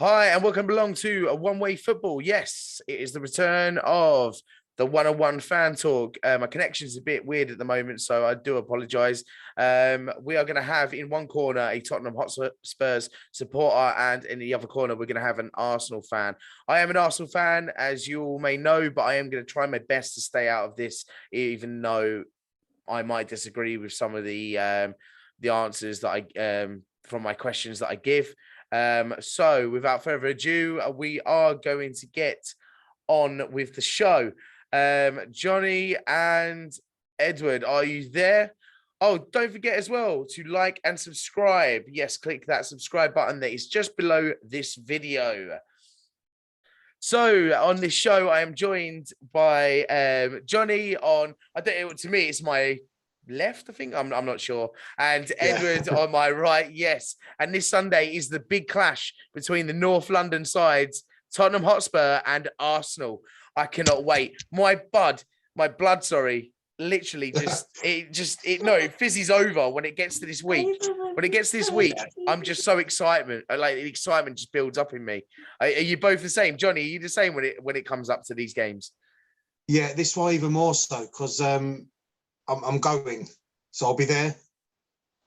Hi, and welcome along to a one-way football. Yes, it is the return of the one-on-one fan talk. My connection is a bit weird at the moment, so I do apologise. We are going to have in one corner a Tottenham Hotspurs supporter, and in the other corner, we're going to have an Arsenal fan. I am an Arsenal fan, as you all may know, but I am going to try my best to stay out of this, even though I might disagree with some of the answers that I from my questions that I give. So without further ado, we are going to get on with the show. Johnny and Edward, are you there? Oh, don't forget as well to like and subscribe. Yes, click that subscribe button that is just below this video. So on this show, I am joined by Johnny on, to me, it's my left, I think. I'm not sure. And Edward on my right, yes. And this Sunday is the big clash between the North London sides, Tottenham Hotspur and Arsenal. I cannot wait. My blood, literally it fizzes over when it gets to this week. When it gets to this week, I'm just so excited. Like the excitement just builds up in me. Are you both the same? Johnny, are you the same when it comes up to these games? Yeah, this one even more so because I'm going, so I'll be there.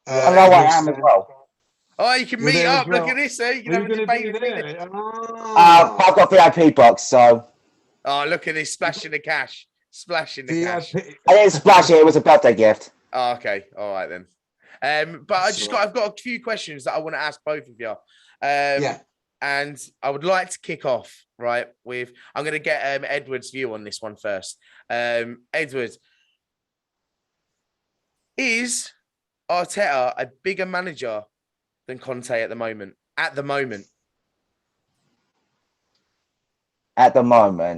I know I am as well. Oh, you can meet up. Well. Look at this, eh? You can have a debate with me. I've got VIP box, so. Oh, look at this splashing the cash. Splashing the cash. I didn't splash it. It was a birthday gift. Oh, okay. All right then. But I've got a few questions that I want to ask both of you. And I would like to kick off right with. I'm going to get Edward's view on this one first. Edward. Is Arteta a bigger manager than Conte at the moment? At the moment,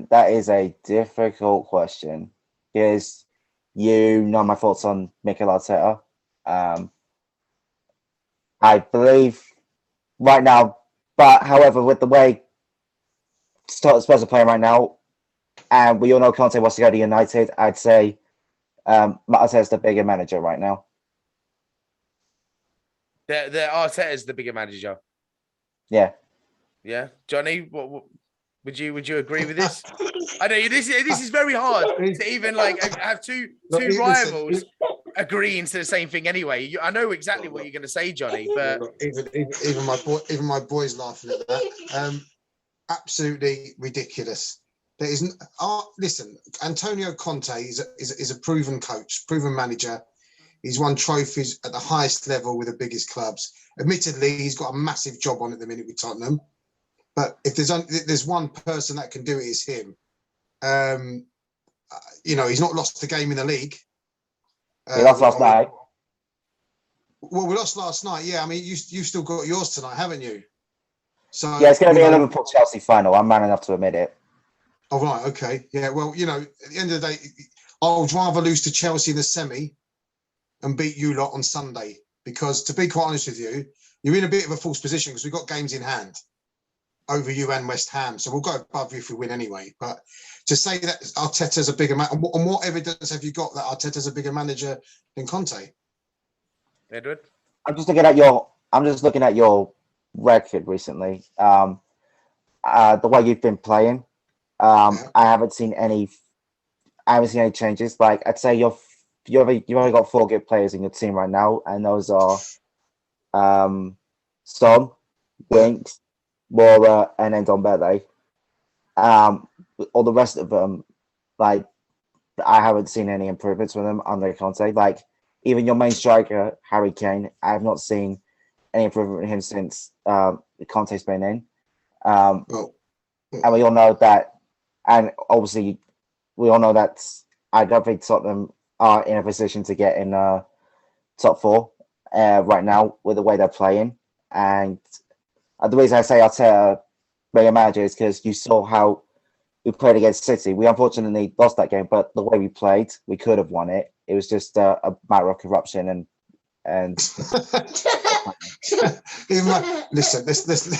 that is a difficult question because you know my thoughts on Mikel Arteta. I believe right now, but however, with the way Spurs are playing right now, and we all know Conte wants to go to United, I'd say Arteta's the bigger manager right now. The Arteta's the bigger manager. Yeah. Yeah, Johnny, what would you agree with this? I know this is very hard to even have two rivals agreeing to the same thing. Anyway, I know exactly what you're going to say, Johnny. But even my boys laughing at that. Absolutely ridiculous. There isn't. Listen, Antonio Conte is a proven coach, proven manager. He's won trophies at the highest level with the biggest clubs. Admittedly, he's got a massive job on at the minute with Tottenham. But if there's one person that can do it, it's him. He's not lost a game in the league. He lost last night. Well, we lost last night. Yeah, I mean, you've still got yours tonight, haven't you? So yeah, it's going to be a Liverpool-Chelsea final. I'm man enough to admit it. Oh, right, okay. Yeah, well, at the end of the day, I would rather lose to Chelsea in the semi and beat you lot on Sunday because, to be quite honest with you, you're in a bit of a false position because we've got games in hand over you and West Ham. So we'll go above you if we win anyway. But to say that Arteta's a bigger manager, and what evidence have you got that Arteta's a bigger manager than Conte? Edward? I'm just looking at your record recently. The way you've been playing. I haven't seen any changes. Like I'd say you've only got 4 good players in your team right now, and those are Son, Winks, Mora, and then Ndombele. All the rest of them, like I haven't seen any improvements from them under Conte. Like even your main striker, Harry Kane, I have not seen any improvement in him since Conte's been in. And we all know that. And obviously, we all know that I don't think Tottenham are in a position to get in top 4 right now with the way they're playing. And the reason I say Arteta being a manager is because you saw how we played against City. We unfortunately lost that game, but the way we played, we could have won it. It was just a matter of corruption and. Listen.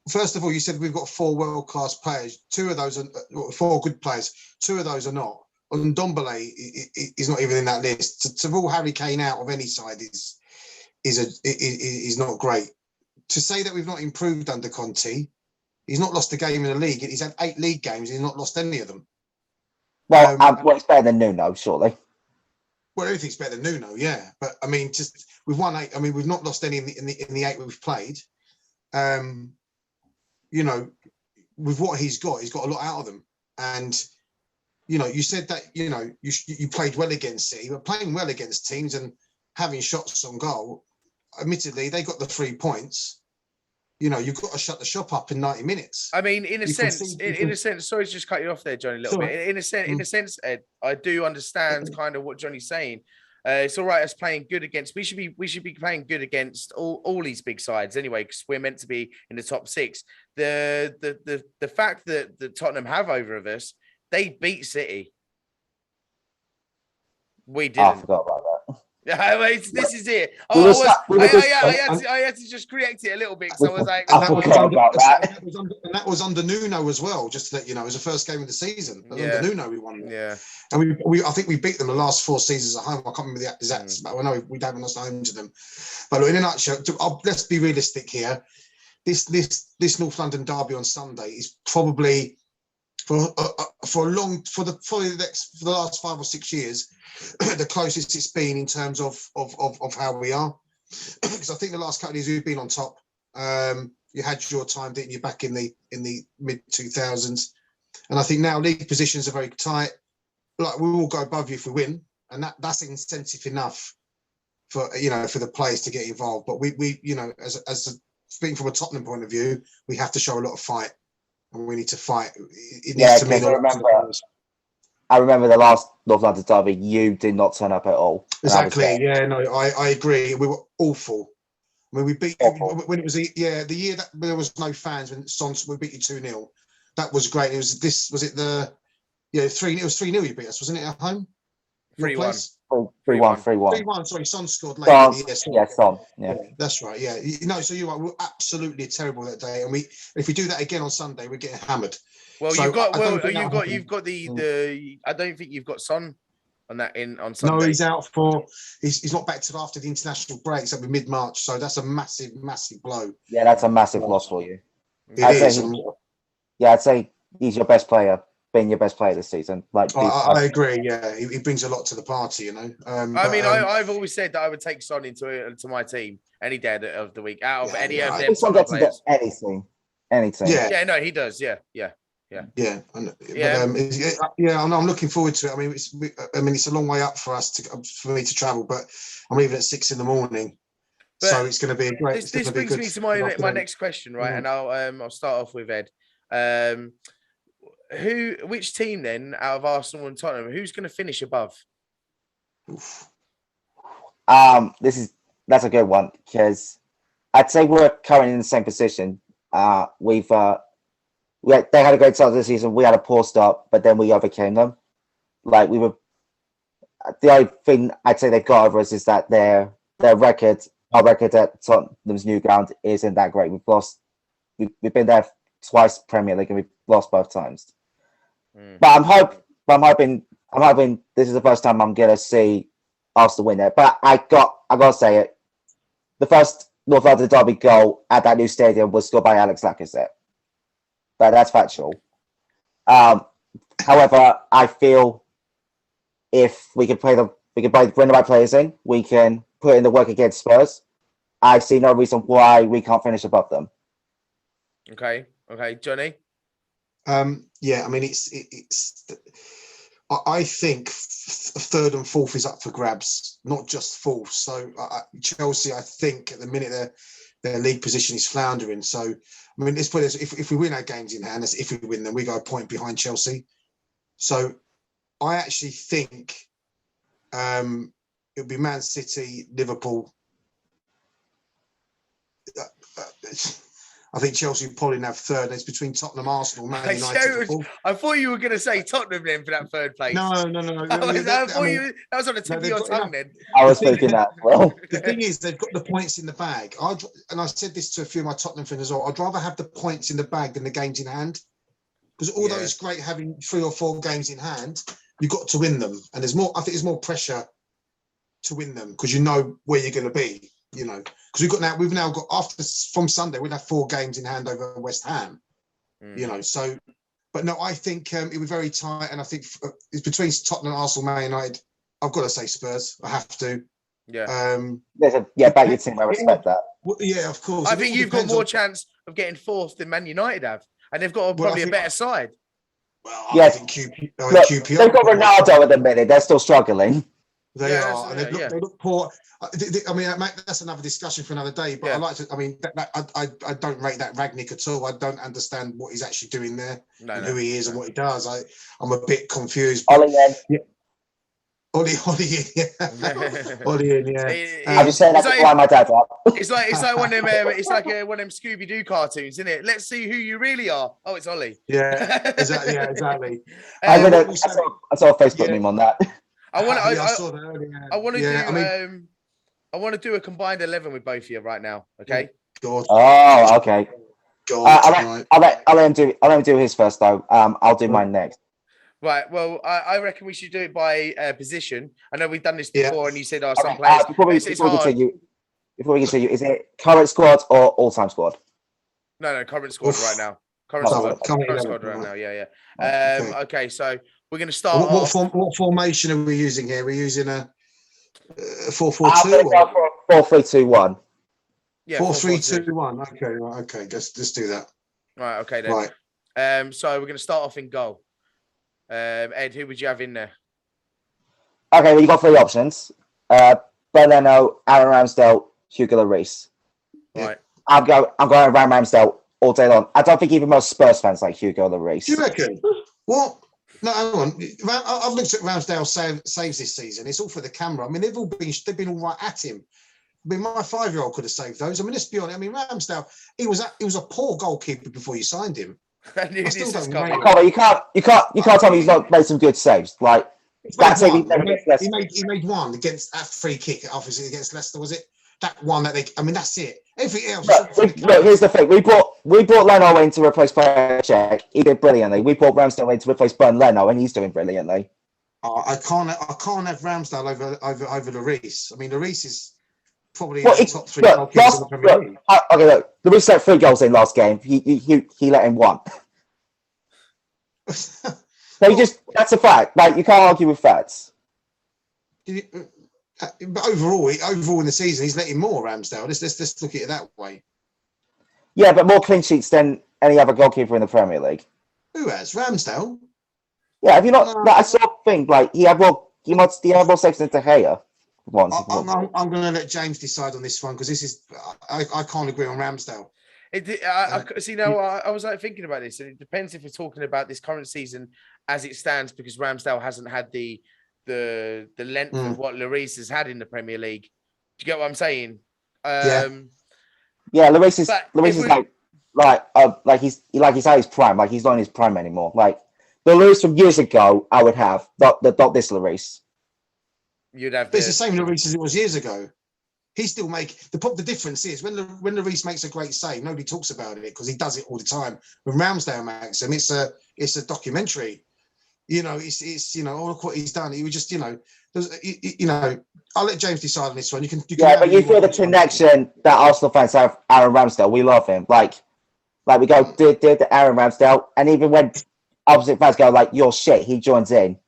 First of all, you said we've got 4 world-class players. 2 of those are 4 good players. 2 of those are not. And Ndombele is not even in that list. To rule Harry Kane out of any side is not great. to say that we've not improved under Conte, he's not lost a game in the league. He's had 8 league games. He's not lost any of them. Well, it's better than Nuno, surely. Well, everything's better than Nuno, yeah. But I mean, just we've won 8. I mean, we've not lost any in the 8 we've played. You know, with what he's got a lot out of them. And you know, you said that you played well against City, but playing well against teams and having shots on goal. Admittedly, they got the 3 points. You know, you've got to shut the shop up in 90 minutes. I mean, in a sense, sorry to just cut you off there, Johnny, a little bit. In a sense, Ed, I do understand kind of what Johnny's saying. It's all right us playing good against. We should be playing good against all these big sides anyway, because we're meant to be in the top 6. The fact that the Tottenham have over of us, they beat City. We didn't. I forgot about that. Yeah, this is it. I had to just correct it a little bit, so I was like, that was under Nuno as well. Just to let you know, it was the first game of the season. Under Nuno, we won. Yeah, and I think we beat them the last 4 seasons at home. I can't remember the exact, but I know we haven't lost home to them. But look, in a nutshell, let's be realistic here. This North London derby on Sunday is probably for the last 5 or 6 years the closest it's been in terms of how we are. Because I think the last couple of years we've been on top. You had your time, didn't you, back in the mid 2000s, and I think now league positions are very tight. Like, we will go above you if we win, and that's incentive enough for the players to get involved. But we as speaking from a Tottenham point of view, we have to show a lot of fight. And we need to fight. It needs to mean a lot to the players. I remember the last North London derby, you did not turn up at all. Exactly. Yeah, no, I agree. We were awful. I mean, we beat when it was the year that there was no fans, when we beat you 2-0. That was great. It was 3-0. It was 3-0 you beat us, wasn't it, at home? 3-1. 3-1. 3-1, sorry, Son scored late in the year. Son. Yeah. That's right, yeah. So you're right, we were absolutely terrible that day. And if we do that again on Sunday, we're getting hammered. Well, so you've got the I don't think you've got Son on Sunday. No, he's out he's not back till after the international break, so it'll be mid-March. So that's a massive, massive blow. Yeah, that's a massive loss for you. I'd say he's your best player, been your best player this season. I agree, yeah. He brings a lot to the party, you know. I've always said that I would take Son into my team any day of the week out of any of them. Son gets into anything. Yeah, no, he does. Yeah. I'm looking forward to it. I mean, it's a long way up for me to travel, but I'm leaving at 6 in.morning, so it's going to be a great. This brings me to my next question, right? And I'll start off with Ed. Which team then out of Arsenal and Tottenham, who's going to finish above? That's a good one, because I'd say we're currently in the same position. They had a great start to the season. We had a poor start, but then we overcame them. The only thing I'd say they've got over us is that our record at Tottenham's new ground isn't that great. We've been there twice Premier League and we've lost both times. But I'm hoping this is the first time I'm gonna see Arsenal win it. But I gotta say it. The first North London derby goal at that new stadium was scored by Alex Lacazette. But that's factual. However, I feel if we can bring the right players in, we can put in the work against Spurs. I see no reason why we can't finish above them. Okay, Johnny. Yeah, I mean, I think third and fourth is up for grabs, not just fourth. So Chelsea, I think at the minute their league position is floundering. So I mean, let's put it this: if we win our games in hand, if we win them, we go a point behind Chelsea. So I actually think it'll be Man City, Liverpool. I think Chelsea will probably have third. It's between Tottenham, Arsenal, Man United. I thought you were going to say Tottenham then for that third place. No. That was on the tip of your tongue then. I was thinking that. Well, the thing is, they've got the points in the bag. And I said this to a few of my Tottenham fans as well. I'd rather have the points in the bag than the games in hand. Because although it's great having 3 or 4 games in hand, you've got to win them. And I think there's more pressure to win them because you know where you're going to be. you know, because we've now got from Sunday, we'll have 4 games in hand over West Ham, you know, so. But no, I think it was very tight, and I think it's between Tottenham, Arsenal, Man United. I've got to say Spurs. I have to. Yeah. Back your team. I respect that. Well, yeah, of course. I think you've got more chance of getting 4th than Man United have, and they've got probably a better side. Well, I think QPR. They've got Ronaldo at the minute. They're still struggling. They are, and they look poor. I mean, that's another discussion for another day. But I like to. I mean, I don't rate that Ragnick at all. I don't understand what he's actually doing there, who he is, and what he does. I'm a bit confused. Ollie, yeah. Ollie, yeah. I'm just saying that's why my dad's up. It's like one of them. It's like one of them Scooby Doo cartoons, isn't it? Let's see who you really are. Oh, it's Ollie. Yeah, exactly. Yeah, exactly. I saw a Facebook meme on that. I saw that earlier. I want to do a combined 11 with both of you right now. Okay. God. Oh, okay. God. I'll let him do his first though. I'll do mine next. Right. Well, I reckon we should do it by position. I know we've done this before, and you said, some players. Before we continue, is it current squad or all-time squad? No, current squad right now. Current squad right now. Yeah. Okay, so we're going to start. What formation are we using here? We're using a 4-4-2 or 4-3-2-1. Yeah, 4-3-2-1. Okay. Let's do that. Right. Okay then. Right. So we're going to start off in goal. Ed, who would you have in there? Okay, well, you got 3 options. Leno, Aaron Ramsdale, Hugo Lloris. Right. I'm going Aaron Ramsdale all day long. I don't think even most Spurs fans like Hugo Lloris. Do you reckon? What? No, hang on. I've looked at Ramsdale saves this season. It's all for the camera. I mean, they've been all right at him. I mean, my 5-year-old could have saved those. I mean, let's be honest. I mean, Ramsdale, he was a poor goalkeeper before you signed him. You can't tell me he's not made some good saves. Like that's he made one against that free kick, obviously against Leicester. Was it that one that they? I mean, that's it. Everything else. Look, here's the thing: we brought Leno in to replace Perisic. He did brilliantly. We brought Ramsdale in to replace Burn Leno, and he's doing brilliantly. I can't have Ramsdale over Lloris. I mean, Lloris is probably the top 3 goalkeepers in the Premier League. Okay, look, Lloris set 3 goals in last game. He let in 1. So that's a fact. Like you can't argue with facts. But overall in the season, he's letting more Ramsdale. Let's look at it that way. Yeah, but more clean sheets than any other goalkeeper in the Premier League. Who has Ramsdale? Yeah, have you not? I saw a thing like he had more saves than De Gea. I'm going to let James decide on this one because this is I can't agree on Ramsdale. I was like thinking about this, and it depends if we're talking about this current season as it stands, because Ramsdale hasn't had the length of what Lloris has had in the Premier League. Do you get what I'm saying? Yeah, Lloris is like he's at his prime. Like he's not in his prime anymore. Like the Lloris from years ago, I would have not this Lloris. You'd have. But it's the same Lloris as it was years ago. He still the difference is when Lloris makes a great save, nobody talks about it because he does it all the time. When Ramsdale makes him, it's a documentary. You know, it's all of what he's done. He was just I'll let James decide on this one. You can but you feel the connection that Arsenal fans have. Aaron Ramsdale, we love him. Like we go did Aaron Ramsdale, and even when opposite fans go like you're shit, he joins in.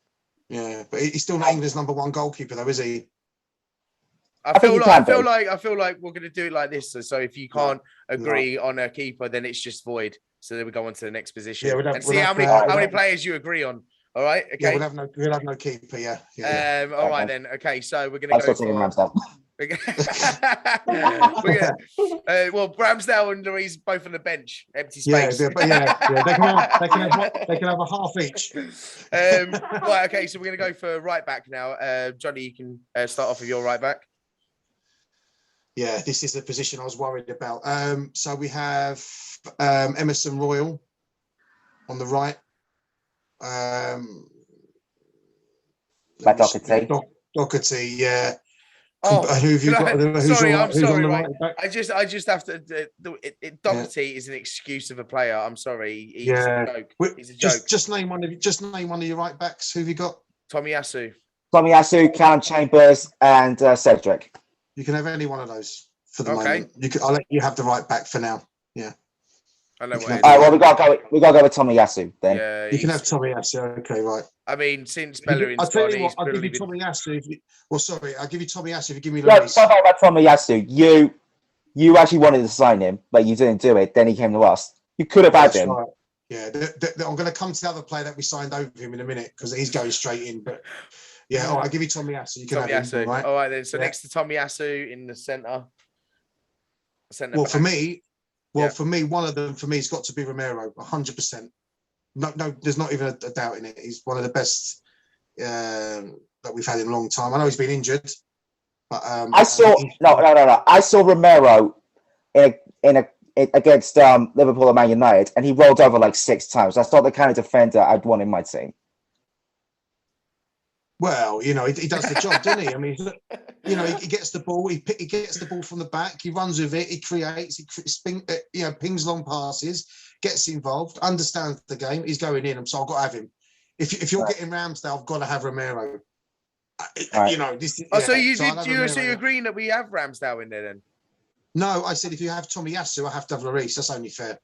Yeah, but he's still not England's number 1 goalkeeper, though, is he? I feel like we're going to do it like this. So if you can't agree on a keeper, then it's just void. So then we go on to the next position and see how many players you agree on. All right. Okay. Yeah, we'll have no keeper. Yeah. All right then. Okay. So we're going to go for Ramsdale. Well, Ramsdale and Lloris both on the bench, empty space. Yeah. They can have a half each. Right. Okay. So we're going to go for right back now. Johnny, you can start off with your right back. Yeah, this is the position I was worried about. So we have Emerson Royal on the right. Doherty, yeah. Oh, who have you got? I'm sorry. Right. I just have to. Doherty is an excuse of a player. I'm sorry. He's a joke. He's a joke. Just name one of your right backs. Who have you got? Tomiyasu, Callum Chambers, and Cedric. You can have any one of those. for the moment. I'll let you have the right back for now. Yeah. I know what. All right, well, we gotta go with Tomiyasu then. Yeah, you can have Tomiyasu. Okay, right. I mean, since Bellerin's I'll tell you gone, what. I'll give you been... Tomiyasu. I'll give you Tomiyasu if you give me Yeah, Lloris. talk about Tomiyasu. You actually wanted to sign him, but you didn't do it. Then he came to us. You could have had him. Right. Yeah, I'm going to come to the other player that we signed over him in a minute because he's going straight in. But yeah, all right, I'll give you Tomiyasu. You can have him. All right then. So next to Tomiyasu in the centre. Well, for me, one of them for me has got to be Romero, 100%. No, there's not even a doubt in it. He's one of the best that we've had in a long time. I know he's been injured, but I saw Romero against Liverpool and Man United, and he rolled over like 6 times. That's not the kind of defender I'd want in my team. Well, he does the job, doesn't he? I mean, he gets the ball, he gets the ball from the back, he runs with it, he creates, pings long passes, gets involved, understands the game. He's going in, so I've got to have him. If you're getting Ramsdale, I've got to have Romero. So you're agreeing that we have Ramsdale in there then? No, I said if you have Tomiyasu, I have to have Lloris. That's only fair.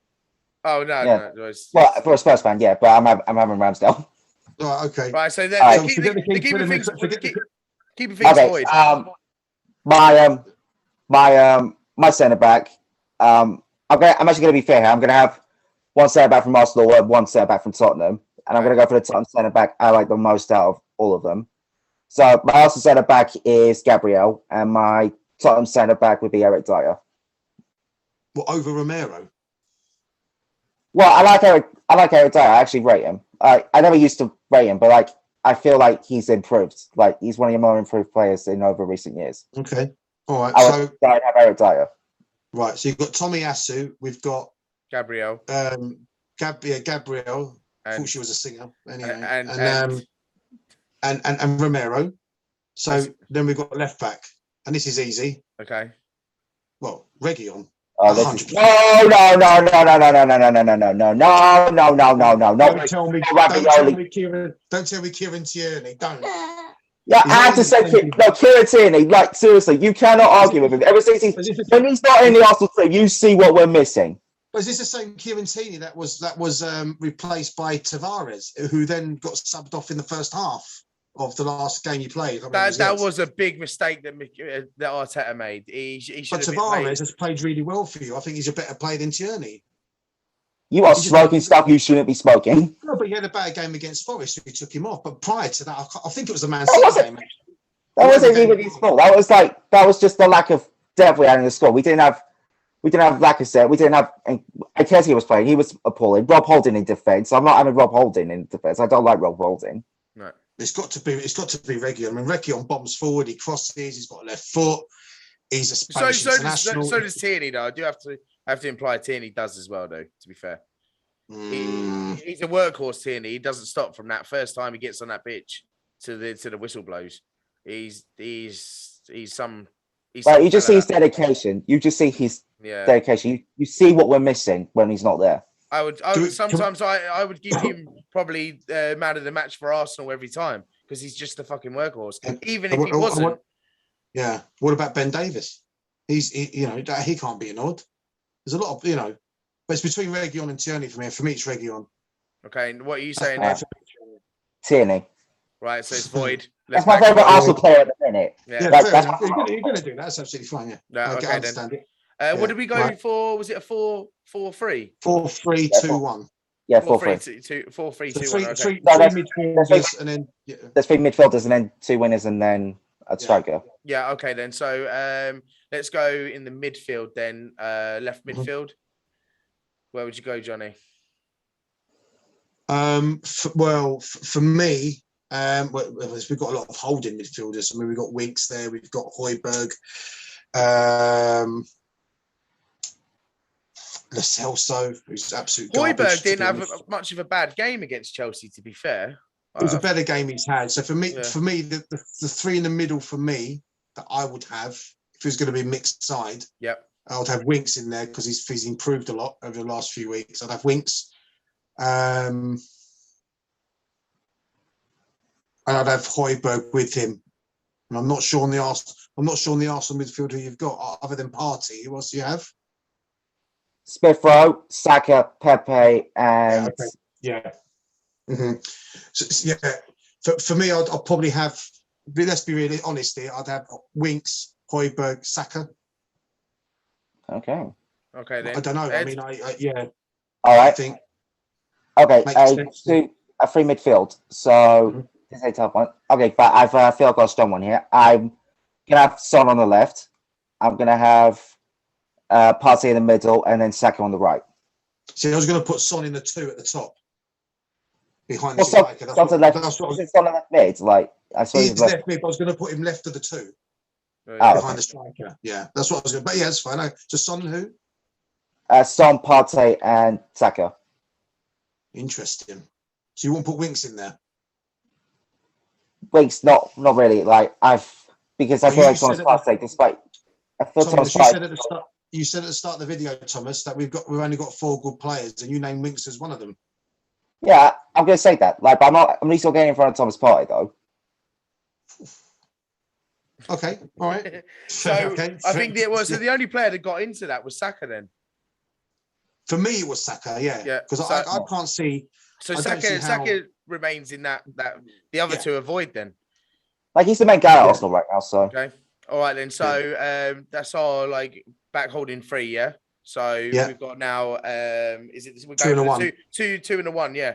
Oh no, yeah. no. Well, for a Spurs fan, yeah, but I'm having Ramsdale. Right, okay. Right, so keeping things void. My centre back. I'm actually going to be fair here. I'm going to have one centre back from Arsenal and one centre back from Tottenham, and I'm going to go for the Tottenham centre back I like the most out of all of them. So my Arsenal centre back is Gabriel, and my Tottenham centre back would be Eric Dyer. Well, over Romero. Well, I like Eric Dyer. I actually rate him. I never used to rate him, but I feel like he's improved. Like he's one of your more improved players in over recent years. Okay, all right. I'd have Eric Dyer. Right. So you've got Tomiyasu. We've got Gabriel. Gabriel. I thought she was a singer. Anyway, and Romero. So then we've got left back, and this is easy. Okay. Well, Reguilon. No. Don't tell me Kieran Tierney. Don't. Yeah, I have to say, Kieran Tierney. Like seriously, you cannot argue with him. Ever since when he's not in the Arsenal team, you see what we're missing. But is this the same Kieran Tierney that was replaced by Tavares, who then got subbed off in the first half of the last game he played? That was a big mistake that Arteta made. But Tavares has played really well for you. I think he's a better player than Tierney. You are smoking stuff you shouldn't be smoking. No, but he had a bad game against Forest, so we took him off. But prior to that, I think it was the Man City game. That wasn't even his fault. That was just the lack of depth we had in the squad. We didn't have Lacazette. We didn't have. Nketiah was playing. He was appalling. Rob Holding in defence. I'm not having Rob Holding in defence. I don't like Rob Holding. No. It's got to be Reguilon. I mean, Reguilon bombs forward. He crosses. He's got a left foot. He's a Spanish international. So does Tierney, though. I do have to imply Tierney does as well, though. To be fair, he's a workhorse. Tierney. He doesn't stop from that first time he gets on that pitch to the whistle blows. He's some. You just see his dedication. You just see his dedication. You see what we're missing when he's not there. I would give him probably man of the match for Arsenal every time because he's just a fucking workhorse. Even if he wasn't. Yeah. What about Ben Davis? He can't be ignored. There's a lot of but it's between Reguilon and Tierney for me. For me, it's Reguilon. Okay, and what are you saying? Tierney. Right, so it's void. That's my favourite Arsenal player at the minute. Yeah, you're going to do that. That's absolutely fine. Yeah. No, okay, I understand it. What did we go for? Was it a 4-4-3? 4-3-2-1. Yeah, 4-3. 4-3-2-1. And then there's 3 midfielders and then 2 winners and then a striker. Yeah. Okay then. So let's go in the midfield then. Left midfield. Where would you go, Johnny? For me. We've got a lot of holding midfielders. I mean, we've got Winks there. We've got Højbjerg. Lo Celso, who's absolute Højbjerg didn't have much of a bad game against Chelsea, to be fair. It was a better game he's had. So for me, the 3 in the middle for me that I would have, if it was going to be a mixed side, I would have Winks in there because he's improved a lot over the last few weeks. I'd have Winks. And I'd have Højbjerg with him. And I'm not sure on the Arsenal midfield who you've got other than Partey. Who else do you have? Smith Rowe, Saka, Pepe, and Yeah. Mm-hmm. So, yeah. For me, I'll probably have. Let's be really honest here. I'd have Winks, Højbjerg, Saka. Okay. Okay, then. I don't know. Ed? I mean, yeah. All right. I think. Okay, Makes sense. a free midfield. So this is a tough one. Okay, but I feel I've got a strong one here. I'm gonna have Son on the left. I'm gonna have Partey in the middle, and then Saka on the right. See, I was going to put Son in the 2 at the top, behind Well, the striker. Son's the left. Is Son on the mid? Like I suppose he's left mid, but I was going to put him left of the 2, behind the striker. Yeah, that's what I was going to. But yeah, that's fine. So Son who? Son, Partey, and Saka. Interesting. So you won't put Winks in there? Winks, not really. Like because I feel like Thomas Partey, despite I feel Thomas, you said at the start of the video, Thomas, that we've only got 4 good players, and you named Winks as one of them. Yeah, I'm going to say that. Like, but I'm at least not getting in front of Thomas Partey though. Okay, all right. So okay. I think the only player that got into that was Saka then. For me, it was Saka, yeah. Because I can't see. So Saka remains in that the other two avoid then. Like he's the main guy at Arsenal right now. So okay, all right then. So that's our like back holding 3, yeah. So we've got now. Is it we're 2 and a 1? 2 and a 1, yeah.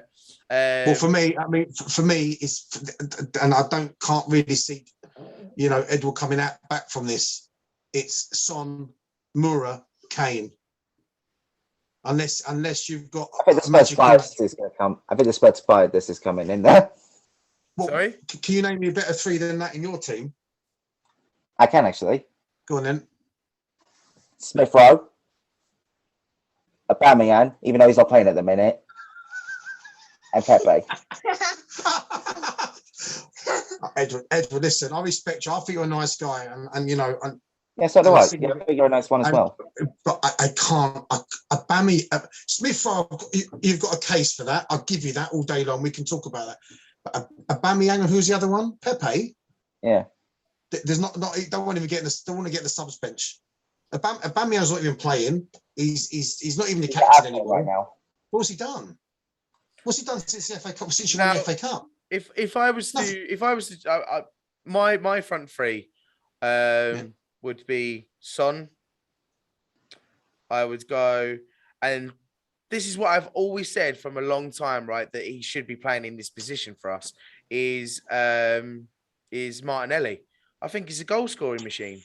Well, for me, it's and I can't really see, Edward coming back from this. It's Son, Moura, Kane. Unless you've got. I think the Spurs 5 is going to come. I think the Spurs 5 this is coming in there. Well, sorry? Can you name me a better 3 than that in your team? I can actually. Go on then. Smith Rowe. Aubameyang, even though he's not playing at the minute. And Pepe. Edward, listen, I respect you. I think you're a nice guy. And yeah, so do I. Yeah, I think you're a nice one as well. But I can't. Aubameyang, Smith Rowe, you've got a case for that. I'll give you that all day long. We can talk about that. But Aubameyang, and who's the other one? Pepe. Yeah. There's not. Don't want to get the subs bench. Aubameyang's not even playing. He's not even the captain anymore right now. What's he done? What's he done since the FA Cup? Since you won the FA Cup? If I was to, my front 3, would be Son. I would go, and this is what I've always said from a long time, right? That he should be playing in this position for us. Is Martinelli? I think he's a goal scoring machine.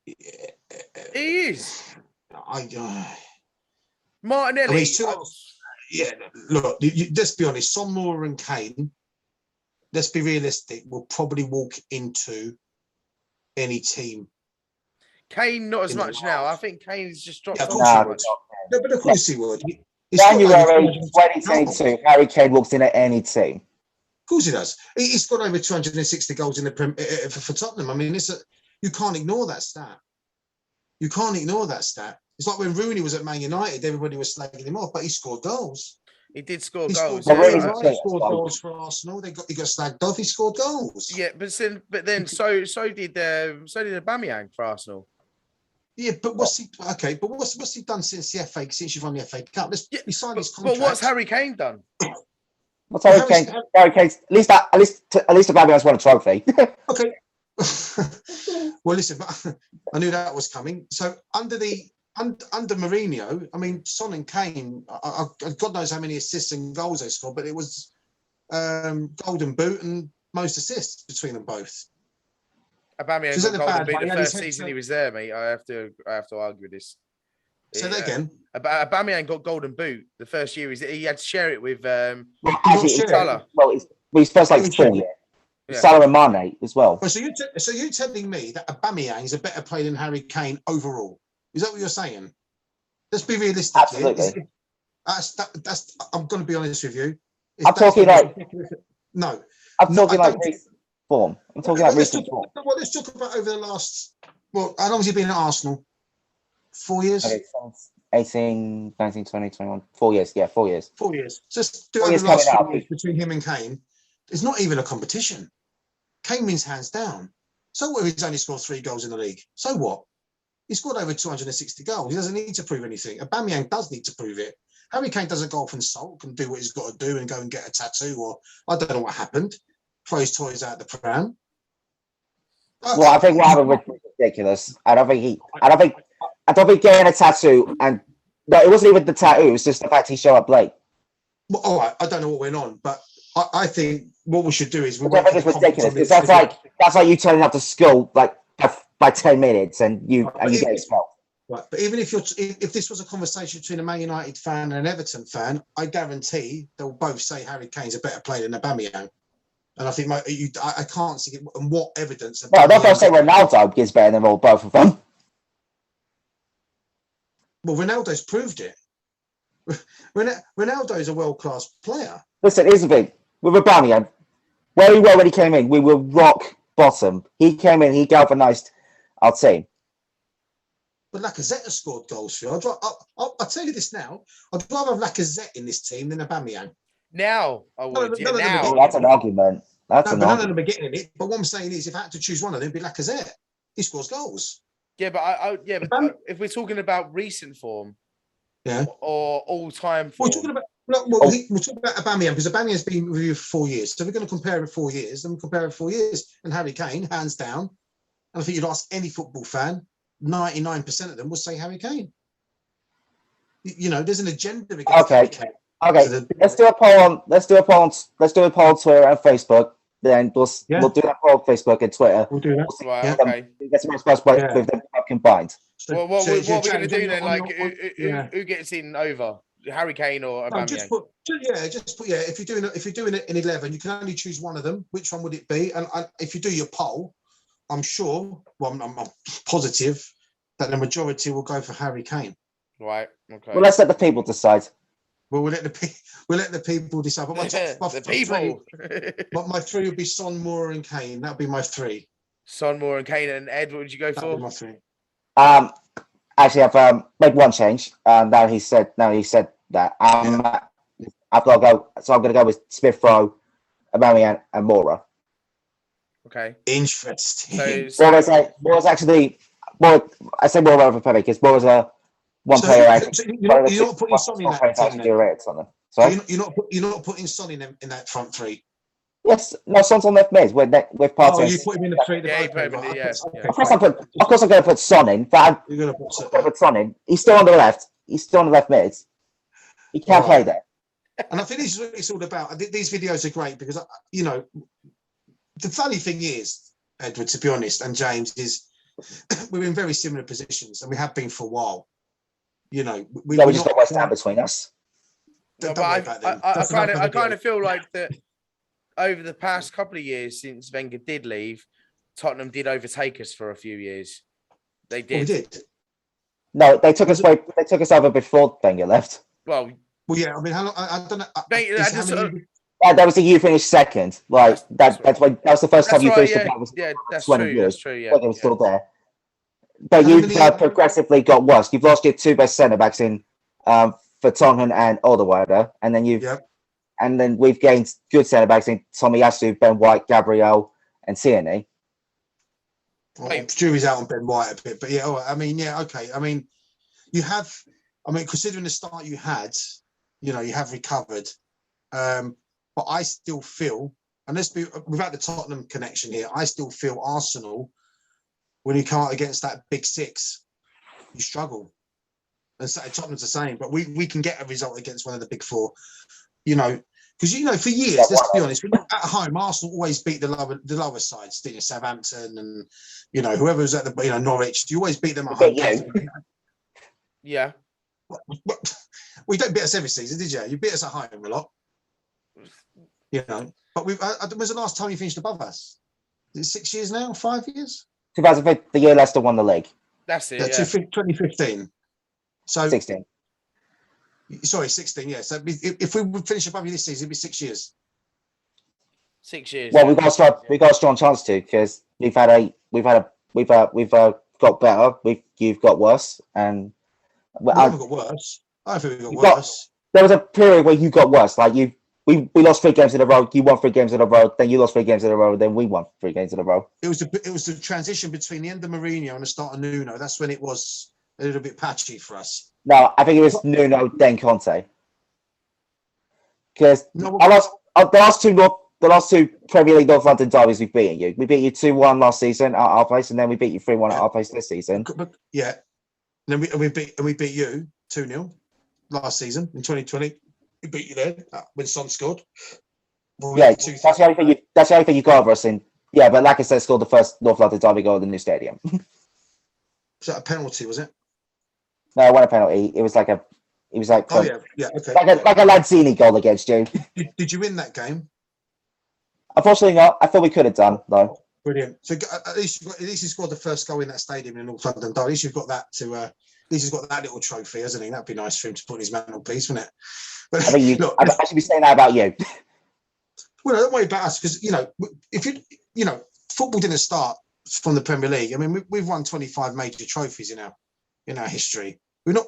He is. Martinelli. Look, let's be honest. Son, Moura, and Kane. Let's be realistic. Will probably walk into any team. Kane, not as much now. I think Kane's just dropped off so much. No, but of course he would. January 2022, Harry Kane walks in at any team. Of course he does. He's got over 260 goals in the for Tottenham. I mean, you can't ignore that stat. You can't ignore that stat. It's like when Rooney was at Man United, everybody was slagging him off, but he scored goals. He did score goals. He scored goals for Arsenal. He got slagged off. He scored goals. Yeah, but then so did Aubameyang for Arsenal. Yeah, but what's he done since you've won the FA Cup? He signed his contract. But what's Harry Kane done? What's Harry Kane? Harry Kane's at least Aubameyang's won a trophy. Okay. Well, listen, I knew that was coming. So under Mourinho, I mean, Son and Kane, God knows how many assists and goals they scored, but it was golden boot and most assists between them both. Aubameyang got golden boot the first season he was there, mate. I have to argue this. Say that again. Aubameyang got golden boot the first year. He had to share it with Salah. Well, he's first like 4 years. Yeah. Salah and Mane as well. So you're telling me that Aubameyang is a better player than Harry Kane overall? Is that what you're saying? Let's be realistic. Absolutely. That's. I'm going to be honest with you. I'm talking like no. I'm talking like recent form. I'm talking like recent form. Well, let's talk about over the last. Well, how long has he been at Arsenal? 4 years. Okay, 18, 19, 20, 21. 4 years. Yeah, 4 years. 4 years. Just do over the last 4 years between him and Kane. It's not even a competition. Kane wins hands down. So what if he's only scored 3 goals in the league? So what? He scored over 260 goals. He doesn't need to prove anything. Aubameyang does need to prove it. Harry Kane doesn't go off and sulk and do what he's got to do and go and get a tattoo, or I don't know what happened. Throw his toys out the pram. Well, I think what happened was ridiculous. I don't think getting a tattoo, and no, it wasn't even the tattoo. It was just the fact he showed up late. Well, all right, I don't know what went on, but I think what we should do is I think it's ridiculous because that's like you turning up to school like by 10 minutes and you get expelled. Right, but even if this was a conversation between a Man United fan and an Everton fan, I guarantee they'll both say Harry Kane's a better player than Aubameyang. And I think I can't see it. And what evidence? Well, I don't think say Ronaldo is better than both of them. Well, Ronaldo's proved it. Ronaldo is a world-class player. Listen, here's the thing. With Aubameyang, where we were when he came in, we were rock bottom. He came in, he galvanised our team. But Lacazette has scored goals for you. I'll tell you this now. I'd rather have Lacazette in this team than Aubameyang. Now, I would. Now. That's an argument. None of them are getting in it. But what I'm saying is, if I had to choose one of them, it'd be Lacazette. He scores goals. Yeah, but if we're talking about recent form, or all-time form, we're talking about Aubameyang because Aubameyang's been with you for 4 years. So we're going to compare it 4 years. Then we compare it 4 years, and Harry Kane, hands down. And I think you'd ask any football fan, 99% of them will say Harry Kane. You know, there's an agenda against Harry Kane. Okay, let's do a poll on Twitter and Facebook. Then we'll do that poll on Facebook and Twitter. We'll do that. Right, okay. Get some response with them combined. Well, what we're going to do then? Like, who gets in over Harry Kane or Aubameyang? If you're doing it in 11, you can only choose one of them. Which one would it be? And if you do your poll, I'm sure. Well, I'm positive that the majority will go for Harry Kane. Right. Okay. Well, let's let the people decide. Well, we'll let the people decide. But my three would be Son, Moore, and Kane. That would be my three. Son, Moore, and Kane. And Ed, what would you go for? That would be my three. Actually, I've made one change. Now he said that. I've got to go. So I'm going to go with Smith Rowe, Aubameyang, and Moura. Okay. Interesting. Moura's actually more. I say Moura over Pepe because Moura's a one player. You're not putting Son in that team. Sorry? You're not putting Son in that front three. Yes, no, Son's on left mid. We're part of. Oh, you put him in the three. Of course, I'm going to put Son in. But I'm going to put Son in. He's still on the left. He's still on the left mid. He can't play there. And I think this is what it's all about. These videos are great because the funny thing is, Edward, to be honest, and James, is we're in very similar positions, and we have been for a while. We just got West Ham between us. I kind of feel like that over the past couple of years since Wenger did leave, Tottenham did overtake us for a few years. They did. We did. No, they took us away. They took us over before Wenger left. Well, yeah. I mean, how long? I don't know. That was the year finished second. Like that's when that was the first time you finished. That's true. That's true. Yeah, they were still there. But you've progressively got worse. You've lost your two best centre backs in Vertonghen and Alderweireld, and then we've gained good centre backs in Tomiyasu, Ben White, Gabriel, and Tierney. Well, jury's out on Ben White a bit, but okay. I mean, considering the start you had, you have recovered. But I still feel, and without the Tottenham connection here, I still feel Arsenal, when you come out against that big six, you struggle. And so Tottenham's the same, but we can get a result against one of the big four, because for years, let's be honest, at home, Arsenal always beat the lower sides, Southampton and whoever's at the Norwich. You always beat them at home. Yeah. Well, you don't beat us every season, did you? You beat us at home a lot. But when was the last time you finished above us? Is it 6 years now? 5 years? 2015, the year Leicester won the league. That's it. 2015. So 16. Sorry, 16. Yeah. So if we would finish above you this season, it'd be 6 years. 6 years. Well, we've got a strong chance to because we've got better. You've got worse, and we haven't got worse. I think we got worse. There was a period where you got worse. Like We lost 3 games in a row. You won 3 games in a row. Then you lost 3 games in a row. Then we won 3 games in a row. It was the transition between the end of Mourinho and the start of Nuno. That's when it was a little bit patchy for us. No, I think it was Nuno, then Conte. Because No, the last two Premier League North London derbies we've beaten you. We beat you 2-1 last season at our place, and then we beat you 3-1 at our place this season. but yeah, and then we beat you 2-0 last season in 2020. We beat you there when Son scored. Yeah, that's the only thing you got over us in. Yeah, but like I said, scored the first North London derby goal at the new stadium. Was that a penalty? Was it? No, it wasn't a penalty. It was like okay. Like a Lanzini goal against you. Did you win that game? Unfortunately, not. I thought we could have done though. Brilliant. So at least you scored the first goal in that stadium in North London. At least you've got that to. At least he's got that little trophy, hasn't he? That'd be nice for him to put in his mantelpiece, wouldn't it? But I think I should be saying that about you. Well, don't worry about us because if football didn't start from the Premier League. I mean, we've won 25 major trophies in our history. We're not.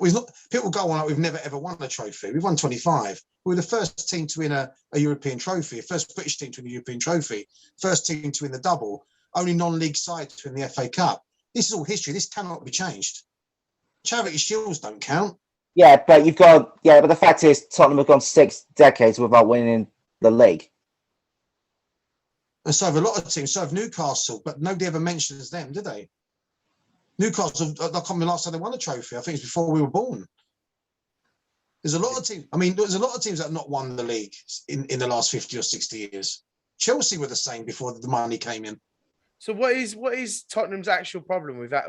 People go on like we've never ever won a trophy. We've won 25. We were the first team to win a European trophy, first British team to win a European trophy, first team to win the double, only non-league side to win the FA Cup. This is all history. This cannot be changed. Charity shields don't count. Yeah, but but the fact is, Tottenham have gone 6 decades without winning the league. And so have a lot of teams. So have Newcastle, but nobody ever mentions them, do they? Newcastle, I can't remember the last time they won a trophy. I think it's before we were born. There's a lot of teams. I mean, there's a lot of teams that have not won the league in the last 50 or 60 years. Chelsea were the same before the money came in. So what is Tottenham's actual problem with that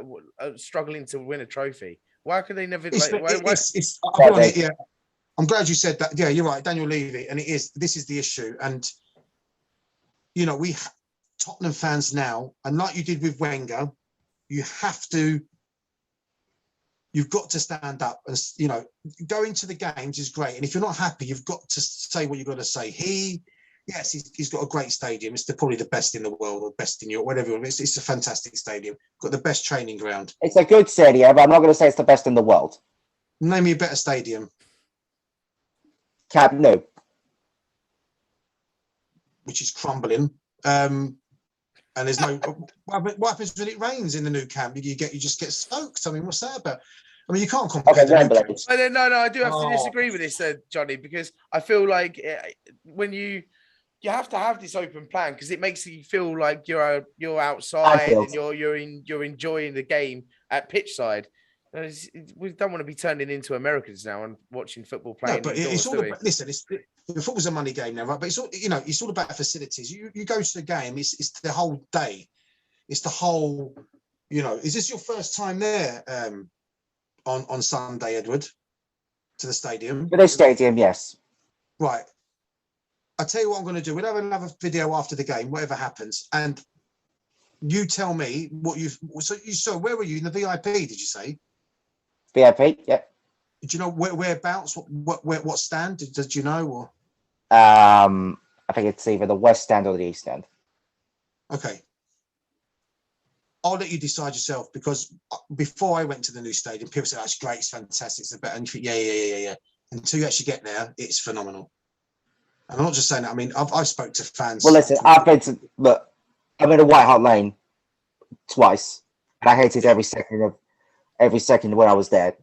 struggling to win a trophy? Why could they never? Yeah, I'm glad you said that. Yeah, you're right, Daniel Levy, and this is the issue. And we Tottenham fans now, and like you did with Wenger, you've got to stand up and going to the games is great. And if you're not happy, you've got to say what you've got to say. He's got a great stadium. It's probably the best in the world or best in Europe, whatever. It's a fantastic stadium. Got the best training ground. It's a good stadium, but I'm not going to say it's the best in the world. Name me a better stadium. Camp Nou. Which is crumbling. And there's no. What happens when it rains in the new camp? You just get soaked. I mean, what's that about? I mean, you can't compare. No, I do have to disagree with this, Johnny, because I feel like when you have to have this open plan because it makes you feel like you're outside and you're enjoying the game at pitch side. We don't want to be turning into Americans now and watching football playing. No, but it's all about, listen. Football's a money game now, right? But it's all it's all about facilities. You go to the game. It's the whole day. It's the whole. Is this your first time there on Sunday, Edward? To the stadium. To the stadium, yes. Right. I tell you what I'm going to do. We'll have another video after the game, whatever happens, and you tell me what you've. So where were you in the VIP? Did you say? VIP, yep. Do you know whereabouts? What stand? Did you know? Or I think it's either the West Stand or the East Stand. Okay. I'll let you decide yourself because before I went to the new stadium, people said, "Oh, it's great, it's fantastic, it's the better." And you think, yeah. Until you actually get there, it's phenomenal. And I'm not just saying that. I mean, I've spoke to fans. Well, listen, I've been to White Hart Lane twice, and I hated every second when I was there.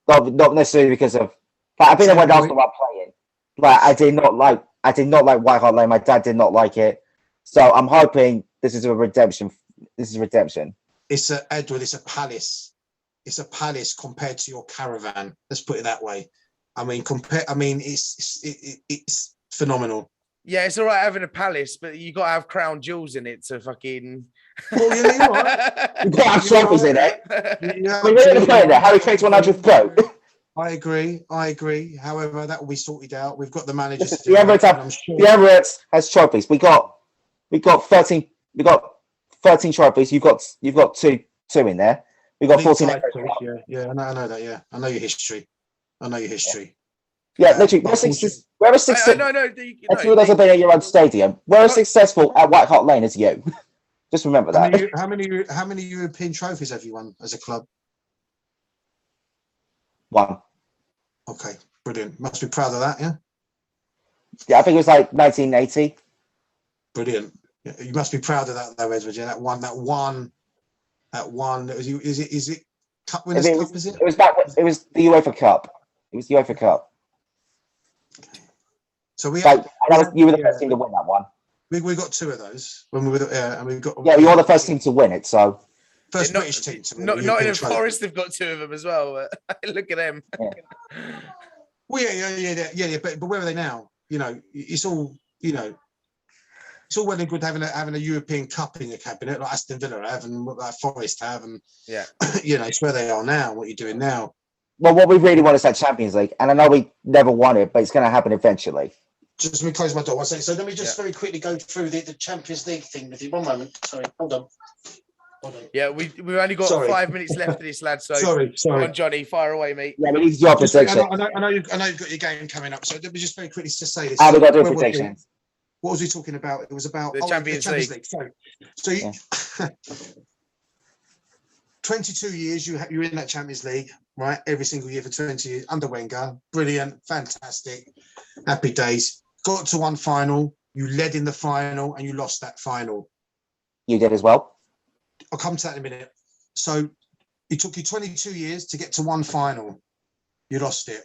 Not necessarily because of. But I've been there when Arsenal were playing. Like I did not like White Hart Lane. My dad did not like it. So I'm hoping this is a redemption. This is redemption. Edward. It's a palace. It's a palace compared to your caravan. Let's put it that way. I mean, it's phenomenal. Yeah, it's all right having a palace, but you got to have crown jewels in it to fucking. Well, you know what? You've got to have trophies in it. Yeah, we're going to play there. Harry Kane's 100th goal. I agree. However, that will be sorted out. We've got the managers. The Emirates has trophies. We got 13. We got 13 trophies. You've got two in there. We got 14. Yeah. I know that. Yeah, I know your history. Yeah, literally. We're successful. That's who doesn't play at your own stadium. We're as successful at White Hart Lane as you. Just remember that. How many European trophies have you won as a club? 1. Okay, brilliant. Must be proud of that, yeah? Yeah, I think it was like 1980. Brilliant. You must be proud of that, though, Edward. Yeah, that one. Is it Cup Winners' Cup? Is it? It was the UEFA Cup. It was the UEFA Cup. So you were the first team to win that one. We got 2 of those when we were and we got. Yeah, you're the first team to win it. So first British team to win. Nottingham Forest have got 2 of them as well. Look at them. Yeah. Well, yeah. But where are they now? You know, it's all it's all well and good having a European Cup in your cabinet, like Aston Villa have and like Forest have, and it's where they are now. What you're doing now. Well, what we really want is that Champions League, and I know we never won it, but it's going to happen eventually. Just let me close my door one second. So let me just very quickly go through the Champions League thing with you. 1 moment. Sorry, hold on. Yeah, we've only got 5 minutes left of this, lad. So sorry. Come on, Johnny, fire away, mate. Yeah, we need your prediction. I know you've got your game coming up. So let me just very quickly just say this. How we got to do predictions? What was we talking about? It was about the Champions League. So 22 years you're in that Champions League, right? Every single year for 20 years under Wenger. Brilliant, fantastic, happy days. Got to one final. You led in the final and you lost that final. You did as well. I'll come to that in a minute. So it took you 22 years to get to one final. You lost it.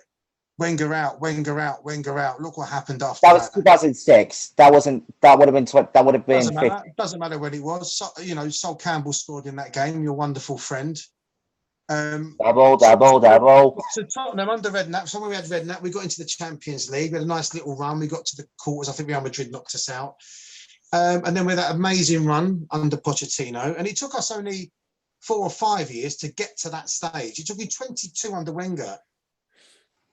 Wenger out. Look what happened after that. That was 2006. That would have been 50. Doesn't matter when it was. So, Sol Campbell scored in that game. Your wonderful friend. Double. So Tottenham under Redknapp. So when we had Redknapp, we got into the Champions League. We had a nice little run. We got to the quarters. I think Real Madrid knocked us out. And then we had that amazing run under Pochettino. And it took us only 4 or 5 years to get to that stage. It took me 22 under Wenger.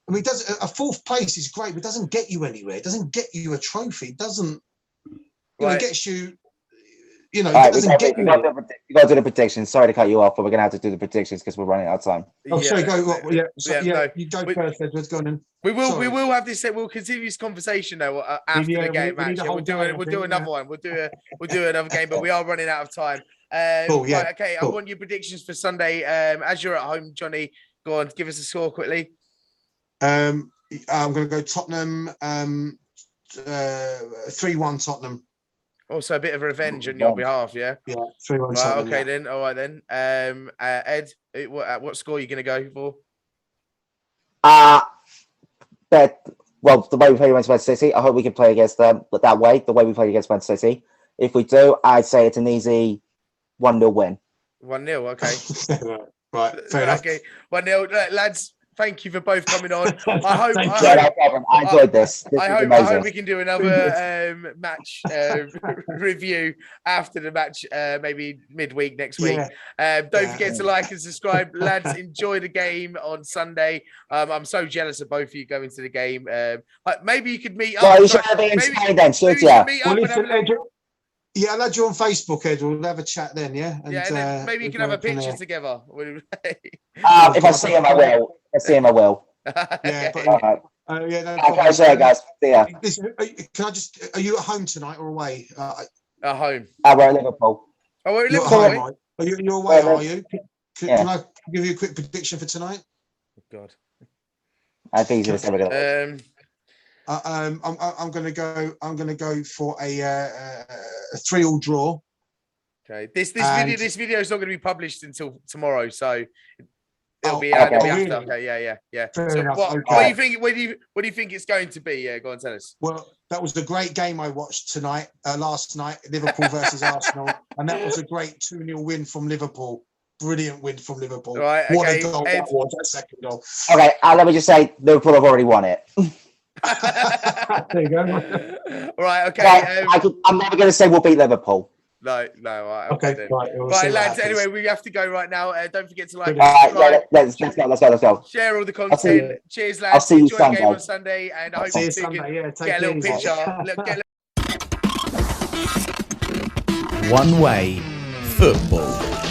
I mean, a 4th place is great, but it doesn't get you anywhere. It doesn't get you a trophy. It doesn't, it gets you, it doesn't get you. You got to do the predictions. Sorry to cut you off, but we're going to have to do the predictions because we're running out of time. Oh, sorry, go. You go first, Edward. Go on in. We will have this. We'll continue this conversation though after the game match. We'll do another one. We'll do another game, but we are running out of time. Cool, yeah. Right, okay, cool. I want your predictions for Sunday. As you're at home, Johnny, go on, give us a score quickly. I'm going to go Tottenham 3-1 Tottenham. Also a bit of revenge on your behalf, yeah? Yeah, 3-1 Tottenham. Okay, then. All right, then. Ed, what score are you going to go for? The way we played against Man City, I hope we can play against them that way, the way we played against Man City. If we do, I'd say it's an easy 1-0 win. 1-0, okay. Right, fair enough. Okay, 1-0. Lads, thank you for both coming on. I enjoyed this. I hope we can do another match review after the match, maybe midweek next week. Don't forget to like and subscribe. Lads, enjoy the game on Sunday. I'm so jealous of both of you going to the game. Maybe you could meet up. Well, you should have been entertained then, should you? Yeah, I'll add you on Facebook, Ed. We'll have a chat then, yeah? And, then maybe you can have a picture together. If I see him, I will. Yeah, but no problem. Sorry, guys. See ya. Listen, are you at home tonight or away? At home. We're at Liverpool. Oh, we're at Liverpool. You're away, are you? Can I give you a quick prediction for tonight? Oh, God. I think he's going to I'm going to go for a 3-3 draw. Okay. This video is not going to be published until tomorrow, so it'll be after. Okay, yeah. So what do you think? What do you think it's going to be? Yeah, go on, tell us. Well, that was a great game I watched tonight, last night, Liverpool versus Arsenal, and that was a great 2-0 win from Liverpool. Brilliant win from Liverpool. Right, what a goal that was! That second goal. Okay, let me just say, Liverpool have already won it. There you go. Right, okay. I'm never going to say we'll beat Liverpool. No. Right, okay. Then. Right, lads. Anyway, we have to go right now. Don't forget to like. Let's go. Share all the content. Cheers, lads. I'll see you Sunday. Game on Sunday, and I hope you can get a little picture. One Way Football.